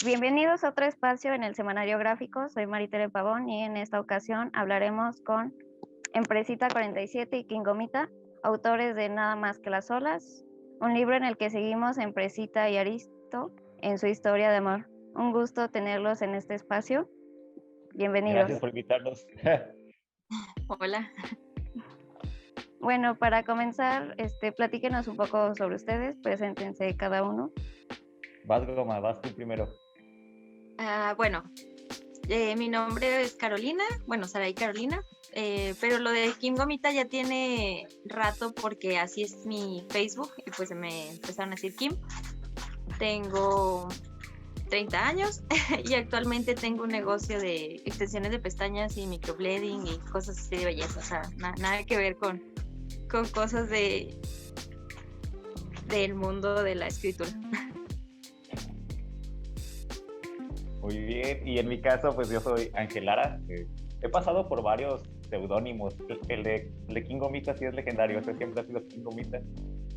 Bienvenidos a otro espacio en el Semanario Gráfico. Soy Maritere Pavón y en esta ocasión hablaremos con Empresita 47 y Kingomita, autores de Nada más que las olas, un libro en el que seguimos a Empresita y Aristo en su historia de amor. Un gusto tenerlos en este espacio. Bienvenidos. Gracias por invitarnos. Hola. Bueno, para comenzar, platíquenos un poco sobre ustedes, preséntense cada uno. Vas, Goma, vas tú primero. Bueno, mi nombre es Carolina, Saray Carolina, pero lo de Kingomita ya tiene rato porque así es mi Facebook y pues me empezaron a decir Kim. Tengo 30 años y actualmente tengo un negocio de extensiones de pestañas y microblading y cosas así de belleza, o sea, nada que ver con cosas del mundo de la escritura. Muy bien, y en mi caso, pues yo soy Ángel Lara. He pasado por varios seudónimos. El de Kingomita sí es legendario, ese siempre ha sido Kingomita.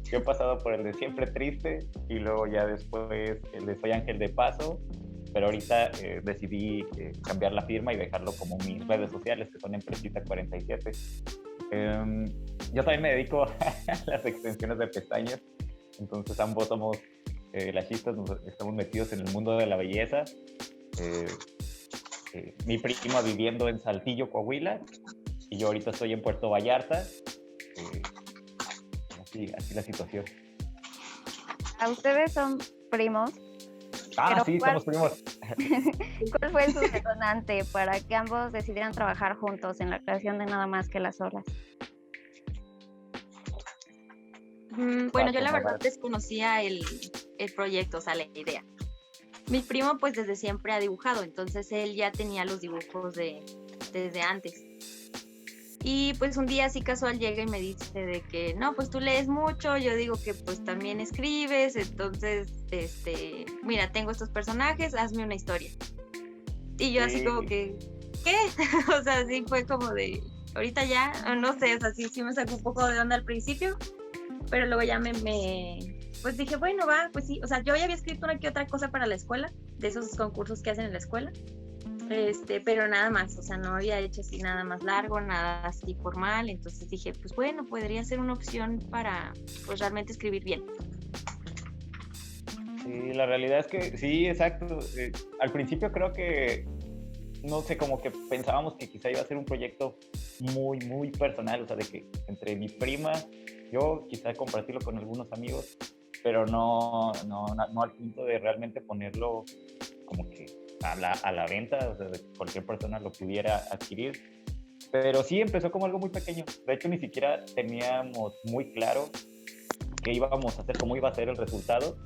Yo he pasado por el de Siempre Triste y luego ya después el de Soy Ángel de Paso, pero ahorita decidí cambiar la firma y dejarlo como mis redes sociales, que son Empresita 47. Yo también me dedico a las extensiones de pestañas, entonces ambos somos lashistas, estamos metidos en el mundo de la belleza. Mi prima viviendo en Saltillo, Coahuila, y yo ahorita estoy en Puerto Vallarta. Así la situación. ¿A ustedes son primos? Sí, somos primos. ¿Cuál fue su detonante para que ambos decidieran trabajar juntos en la creación de Nada más que las olas? Bueno, yo la verdad desconocía el proyecto, o sea, la idea. Mi primo pues desde siempre ha dibujado, entonces él ya tenía los dibujos desde antes. Y pues un día así casual llega y me dice de que no, pues tú lees mucho, yo digo que pues también escribes, entonces, mira, tengo estos personajes, hazme una historia. Y yo así como que, ¿qué? O sea, sí fue como de, ahorita ya, no sé, o sea, sí me sacó un poco de onda al principio, pero luego ya pues dije, bueno, va, pues sí, o sea, yo ya había escrito una que otra cosa para la escuela, de esos concursos que hacen en la escuela, pero nada más, o sea, no había hecho así nada más largo, nada así formal, entonces dije, pues bueno, podría ser una opción para, pues realmente escribir bien. Sí, la realidad es que sí, exacto. Al principio creo que, no sé, como que pensábamos que quizá iba a ser un proyecto muy, muy personal, o sea, de que entre mi prima, yo quizá compartirlo con algunos amigos, pero no al punto de realmente ponerlo como que a la venta, o sea, de que cualquier persona lo pudiera adquirir. Pero sí empezó como algo muy pequeño. De hecho, ni siquiera teníamos muy claro qué íbamos a hacer, cómo iba a ser el resultado.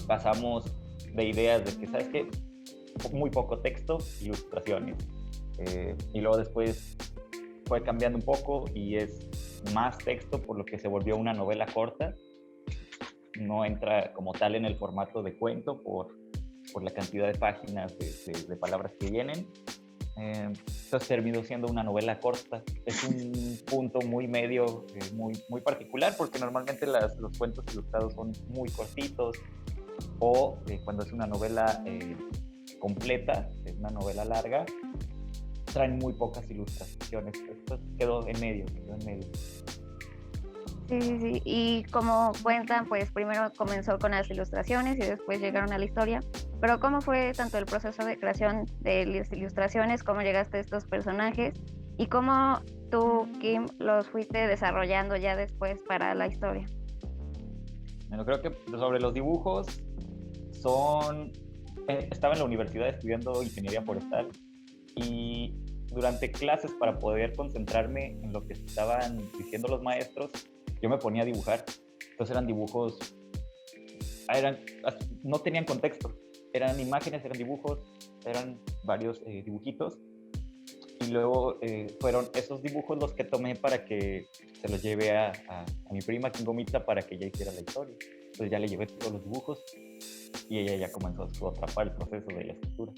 Pasamos de ideas de que, ¿sabes qué? Muy poco texto, ilustraciones. Y luego después fue cambiando un poco y es más texto, por lo que se volvió una novela corta. No entra como tal en el formato de cuento por la cantidad de páginas, de palabras que vienen. Entonces terminó siendo una novela corta. Es un punto muy medio, muy, muy particular, porque normalmente los cuentos ilustrados son muy cortitos, o cuando es una novela completa, es una novela larga, traen muy pocas ilustraciones. Esto quedó en medio. Sí. Y como cuentan, pues primero comenzó con las ilustraciones y después llegaron a la historia. Pero ¿cómo fue tanto el proceso de creación de las ilustraciones, cómo llegaste a estos personajes y cómo tú, Kim, los fuiste desarrollando ya después para la historia? Bueno, creo que sobre los dibujos estaba en la universidad estudiando ingeniería forestal y durante clases, para poder concentrarme en lo que estaban diciendo los maestros, yo me ponía a dibujar. Entonces eran dibujos, no tenían contexto, eran imágenes, eran dibujos, eran varios dibujitos, y luego fueron esos dibujos los que tomé para que se los lleve a mi prima Kingomita para que ella hiciera la historia. Entonces ya le llevé todos los dibujos y ella ya comenzó a atrapar el proceso de la escritura.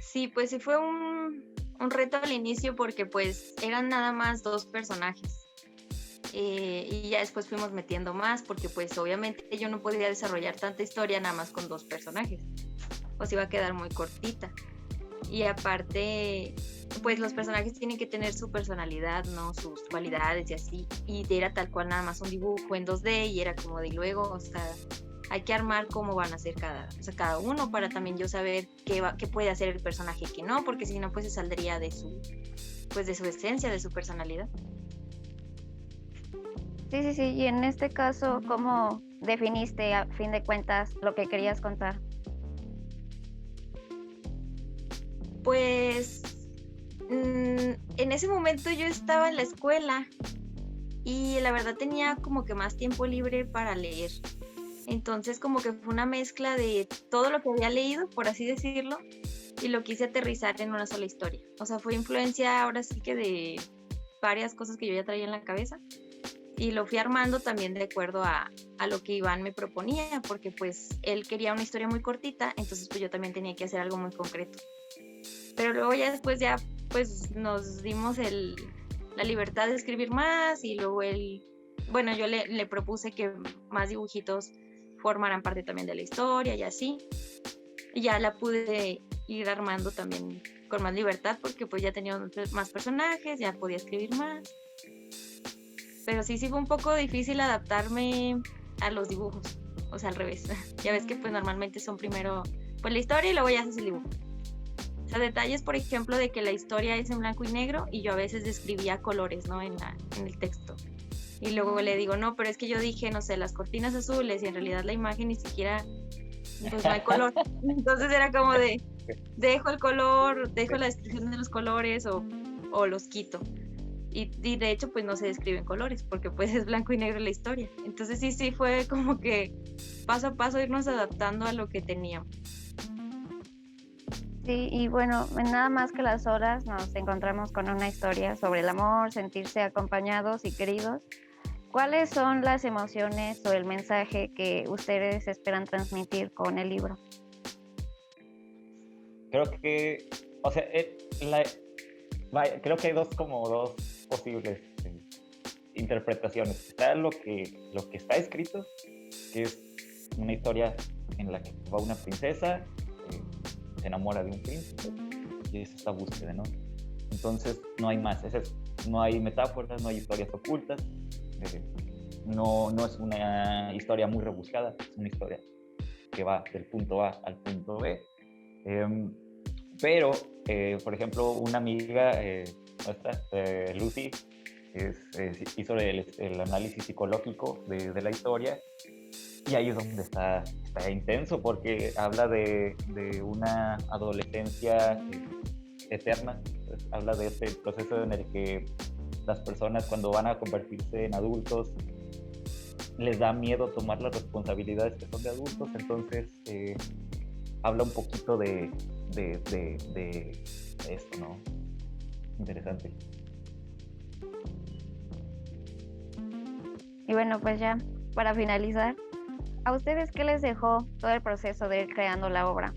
Sí, pues sí fue un reto al inicio porque pues eran nada más 2 personajes. y ya después fuimos metiendo más, porque pues obviamente yo no podía desarrollar tanta historia nada más con 2 personajes, pues iba a quedar muy cortita. Y aparte, pues los personajes tienen que tener su personalidad, ¿no? Sus cualidades y así, y era tal cual nada más un dibujo en 2D, y era como de luego, o sea, hay que armar cómo van a ser cada uno, para también yo saber qué puede hacer el personaje y qué no, porque si no, pues se saldría de su esencia, de su personalidad. Sí. Y en este caso, ¿cómo definiste a fin de cuentas lo que querías contar? Pues en ese momento yo estaba en la escuela y la verdad tenía como que más tiempo libre para leer. Entonces como que fue una mezcla de todo lo que había leído, por así decirlo, y lo quise aterrizar en una sola historia. O sea, fue influencia ahora sí que de varias cosas que yo ya traía en la cabeza, y lo fui armando también de acuerdo a lo que Iván me proponía, porque pues él quería una historia muy cortita, entonces pues yo también tenía que hacer algo muy concreto. Pero luego ya después ya pues nos dimos la libertad de escribir más, y luego yo le propuse que más dibujitos formaran parte también de la historia y así. Y ya la pude ir armando también con más libertad, porque pues ya tenía más personajes, ya podía escribir más. Pero sí fue un poco difícil adaptarme a los dibujos, o sea, al revés. Ya ves que pues normalmente son primero pues la historia y luego ya haces el dibujo. O sea, detalles, por ejemplo, de que la historia es en blanco y negro y yo a veces describía colores, ¿no? En el texto. Y luego le digo, no, pero es que yo dije, no sé, las cortinas azules, y en realidad la imagen ni siquiera, pues no hay color. Entonces era como de, dejo el color, dejo la descripción de los colores o los quito. Y de hecho pues no se describen colores, porque pues es blanco y negro la historia. Entonces sí fue como que paso a paso irnos adaptando a lo que teníamos. Sí, y bueno, en Nada más que las horas nos encontramos con una historia sobre el amor, sentirse acompañados y queridos. ¿Cuáles son las emociones o el mensaje que ustedes esperan transmitir con el libro? Creo que, o sea, creo que hay dos posibles interpretaciones. Está lo que está escrito, que es una historia en la que va una princesa, se enamora de un príncipe, y es esta búsqueda, ¿no? Entonces no hay más, no hay metáforas, no hay historias ocultas, no es una historia muy rebuscada, es una historia que va del punto A al punto B. Pero, por ejemplo, una amiga nuestra, Lucy, hizo el análisis psicológico de la historia, y ahí es donde está intenso, porque habla de una adolescencia eterna. Pues, habla de este proceso en el que las personas, cuando van a convertirse en adultos, les da miedo tomar las responsabilidades que son de adultos. Entonces habla un poquito de esto, ¿no? Interesante. Y bueno, pues ya para finalizar, ¿a ustedes qué les dejó todo el proceso de ir creando la obra?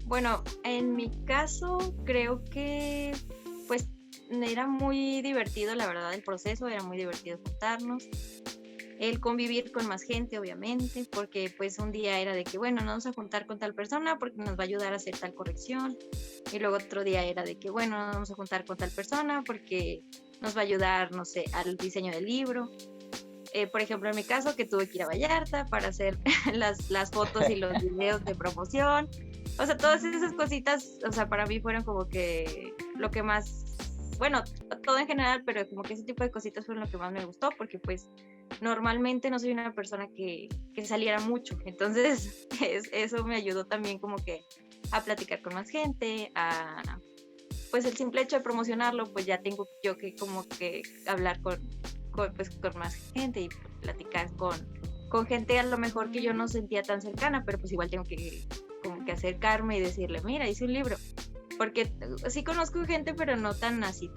Bueno, en mi caso creo que pues era muy divertido, la verdad, el proceso, era muy divertido juntarnos, el convivir con más gente, obviamente, porque pues un día era de que, bueno, nos vamos a juntar con tal persona porque nos va a ayudar a hacer tal corrección, y luego otro día era de que, bueno, nos vamos a juntar con tal persona porque nos va a ayudar, no sé, al diseño del libro. Por ejemplo, en mi caso, que tuve que ir a Vallarta para hacer las fotos y los videos de promoción. O sea, todas esas cositas, o sea, para mí fueron como que lo que más, bueno, todo en general, pero como que ese tipo de cositas fueron lo que más me gustó, porque pues normalmente no soy una persona que saliera mucho. Entonces, eso me ayudó también como que a platicar con más gente, pues el simple hecho de promocionarlo, pues ya tengo yo que como que hablar con más gente y platicar con gente a lo mejor que yo no sentía tan cercana, pero pues igual tengo que como que acercarme y decirle, mira, hice un libro, porque sí conozco gente, pero no tan así,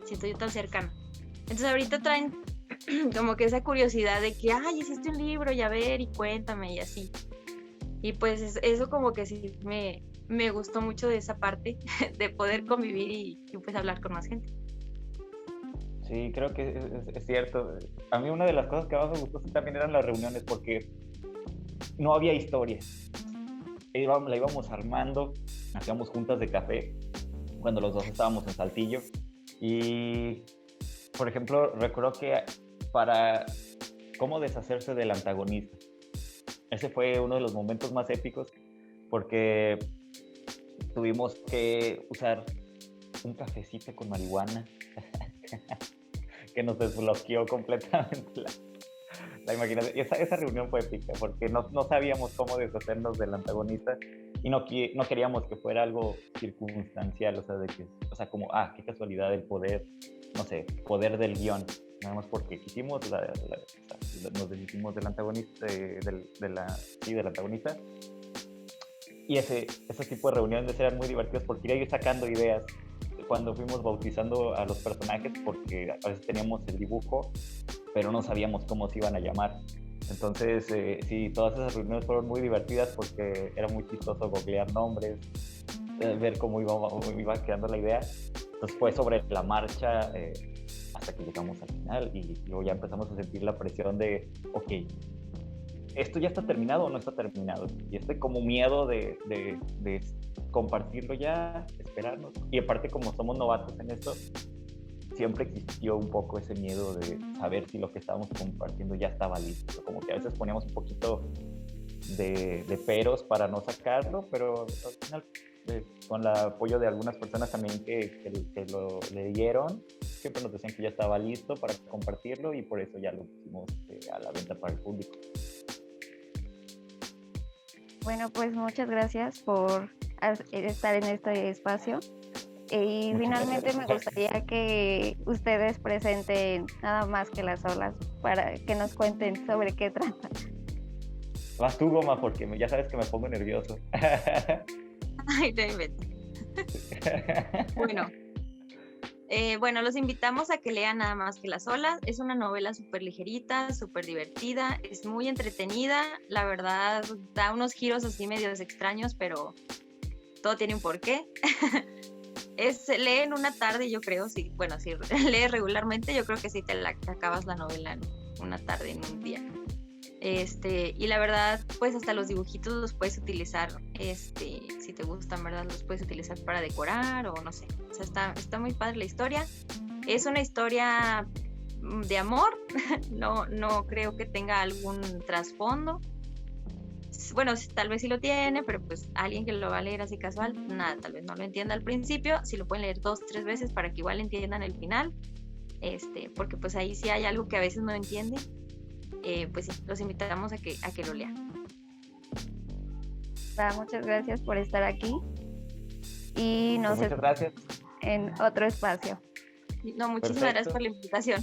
siento yo tan cercana. Entonces ahorita traen como que esa curiosidad de que, ay, hiciste un libro, y a ver, y cuéntame, y así. Y pues eso como que sí me me gustó mucho de esa parte, de poder convivir y pues hablar con más gente. Sí, creo que es cierto. A mí una de las cosas que más me gustó también eran las reuniones porque no había historia. La íbamos armando, hacíamos juntas de café cuando los dos estábamos en Saltillo. Y, por ejemplo, recuerdo que para cómo deshacerse del antagonista, ese fue uno de los momentos más épicos porque tuvimos que usar un cafecito con marihuana que nos desbloqueó completamente la imaginación. Y esa reunión fue épica porque no sabíamos cómo deshacernos del antagonista y no queríamos que fuera algo circunstancial, o sea, como, qué casualidad el poder, no sé, poder del guión, nada más porque quisimos, nos deshicimos del antagonista, del antagonista. Y ese tipo de reuniones eran muy divertidas porque iba a ir sacando ideas cuando fuimos bautizando a los personajes, porque a veces teníamos el dibujo, pero no sabíamos cómo se iban a llamar. Entonces, sí, todas esas reuniones fueron muy divertidas porque era muy chistoso googlear nombres, ver cómo iba quedando la idea. Entonces fue sobre la marcha hasta que llegamos al final y luego ya empezamos a sentir la presión de, ok, ¿esto ya está terminado o no está terminado? Y como miedo de compartirlo ya, esperarnos. Y aparte, como somos novatos en esto, siempre existió un poco ese miedo de saber si lo que estábamos compartiendo ya estaba listo. Como que a veces poníamos un poquito de peros para no sacarlo, pero al final, con el apoyo de algunas personas también que lo leyeron, siempre nos decían que ya estaba listo para compartirlo y por eso ya lo pusimos a la venta para el público. Bueno, pues muchas gracias por estar en este espacio. Y finalmente me gustaría que ustedes presenten Nada más que las olas para que nos cuenten sobre qué trata. Vas tú, Goma, porque ya sabes que me pongo nervioso. Ay, te invento. Bueno, los invitamos a que lean Nada más que las olas. Es una novela súper ligerita, súper divertida, es muy entretenida. La verdad, da unos giros así medios extraños, pero todo tiene un porqué. Lee en una tarde, yo creo, si lees regularmente, yo creo que sí te acabas la novela en una tarde, en un día. Y la verdad, pues hasta los dibujitos los puedes utilizar, si te gustan, ¿verdad? Los puedes utilizar para decorar o no sé. O sea, está muy padre la historia. Es una historia de amor, no creo que tenga algún trasfondo. Bueno, tal vez sí lo tiene, pero pues alguien que lo va a leer así casual, nada, tal vez no lo entienda al principio, si lo pueden leer 2-3 veces para que igual entiendan el final, porque pues ahí sí hay algo que a veces no entienden, pues sí, los invitamos a que lo lean. Muchas gracias por estar aquí y nos muchas gracias en otro espacio. No, muchísimas gracias por la invitación.